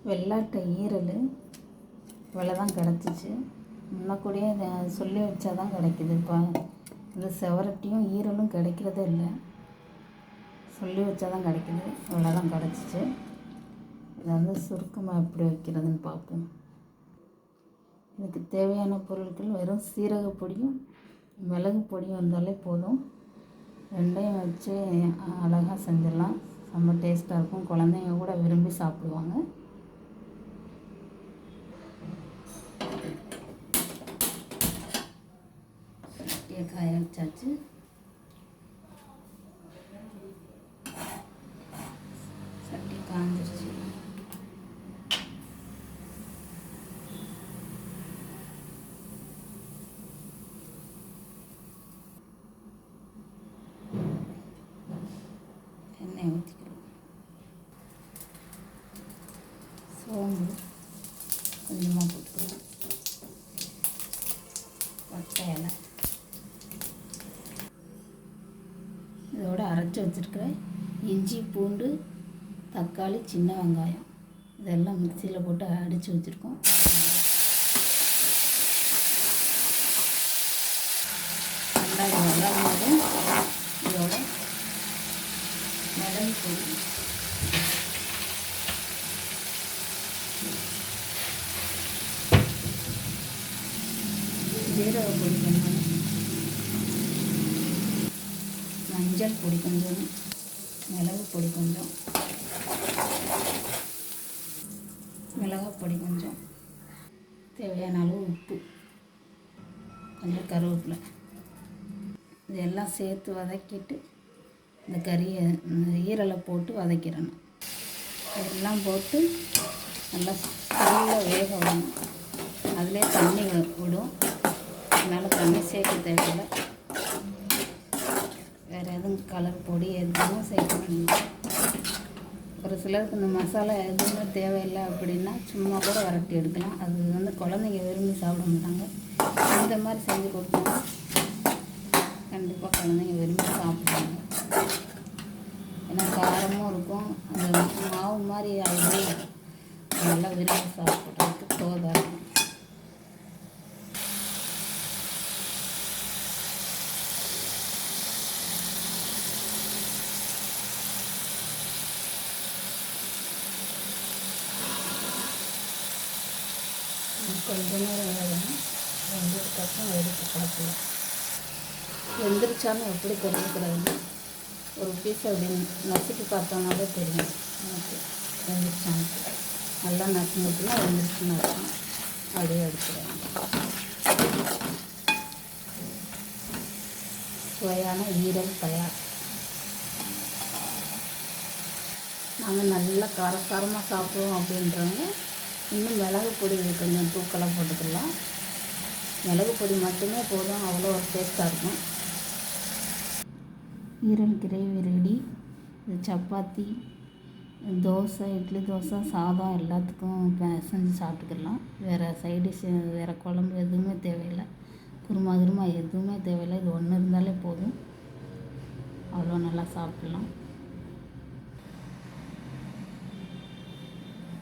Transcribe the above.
வெள்ளாட்டை ஈரல் இவ்வளோ தான் கிடச்சிச்சு. முன்னக்கூடியே இதை சொல்லி வச்சா தான் கிடைக்கிது. இப்போ இந்த செவரட்டியும் ஈரலும் கிடைக்கிறதே இல்லை. சொல்லி வச்சா தான் கிடைக்கிது. இவ்வளோ தான் கிடச்சிச்சு. இதை சுருக்கமாக எப்படி வைக்கிறதுன்னு பார்ப்போம். இதுக்கு தேவையான பொருட்கள் வெறும் சீரக பொடியும் மிளகு பொடியும் இருந்தாலே போதும். ரெண்டையும் வச்சு அழகாக செஞ்சிடலாம். செம்ம டேஸ்ட்டாக இருக்கும். குழந்தைங்க கூட விரும்பி சாப்பிடுவாங்க. சட்டியை காய வச்சாச்சு. சட்டி காஞ்சிருச்சு. எண்ணெய் ஊற்றிக்கிறோம். சோம்பு கொஞ்சமாக போட்டுக்கிறோம். பட்டை இலை, இதோட அரைச்சி வச்சுருக்கிற இஞ்சி பூண்டு தக்காளி சின்ன வெங்காயம் இதெல்லாம் மிக்சியில் போட்டு அடித்து வச்சுருக்கோம். வெங்காயம் வதங்கும்போது இதோட மிளகு பொடி, ஜீரக பொடி கொஞ்சம், மஞ்சள் பொடி கொஞ்சம், மிளகு பொடி கொஞ்சம், மிளகாய் பொடி கொஞ்சம், தேவையான அளவு உப்பு, கொஞ்சம் கருவேப்பிலை, இதெல்லாம் சேர்த்து வதக்கிட்டு இந்த கறியை ஈரலை போட்டு வதக்கிடணும். இதெல்லாம் போட்டு நல்லா கறியில் வேக விடணும். அதிலே தண்ணி விடும். அதனால் தண்ணி சேர்க்க தேவையில்லை. வேறு எதுவும் கலர் பொடி எதுவும் சேர்க்க வேண்டியது. ஒரு சிலருக்கு இந்த மசாலா எதுவுமே தேவையில்லை அப்படின்னா சும்மா கூட வரட்டி எடுக்கலாம். அது குழந்தைங்க விரும்பி சாப்பிட மாட்டாங்க. இந்த மாதிரி செஞ்சு கொடுத்தோம்னா கண்டிப்பாக குழந்தைங்க விரும்பி சாப்பிடுவாங்க. ஏன்னா காரமும் இருக்கும். அந்த மாவு மாதிரி ஆகி நல்லா விரும்பி சாப்பிட்றதுக்கு தோதாக. கொஞ்ச நேரம் வேகணும். வெந்ததுக்கப்புறம் எடுத்து சாப்பிடலாம். வெந்துருச்சாலும் எப்படி தெரிஞ்சுக்கிறதுன்னு ஒரு பீஸ் அப்படி நசுக்கி பார்த்தோம்னாலே தெரியும் நமக்கு வெந்துருச்சான்னு. நல்லா நசுங்கிட்டுனா வெந்துருச்சுன்னு அர்த்தம். அப்படியே எடுத்துடுவாங்க. சுவையான ஈரல் தயார். நாங்கள் நல்லா காரசாரமாக சாப்பிடுவோம் அப்படின்றவங்க இன்னும் மிளகு பொடி கொஞ்சம் தூக்கலாக போட்டுக்கலாம். மிளகு பொடி மட்டுமே போதும், அவ்வளோ ஒரு டேஸ்ட்டாக இருக்கும். ஈரல் கிரேவி ரெடி. இது சப்பாத்தி, தோசை, இட்லி தோசை, சாதம் எல்லாத்துக்கும் செஞ்சு சாப்பிட்டுக்கலாம். வேறு சைடிஷ் வேறு குழம்பு எதுவுமே தேவையில்லை. குருமா எதுவுமே தேவையில்லை. இது ஒன்று இருந்தாலே போதும், அவ்வளோ நல்லா சாப்பிட்லாம்.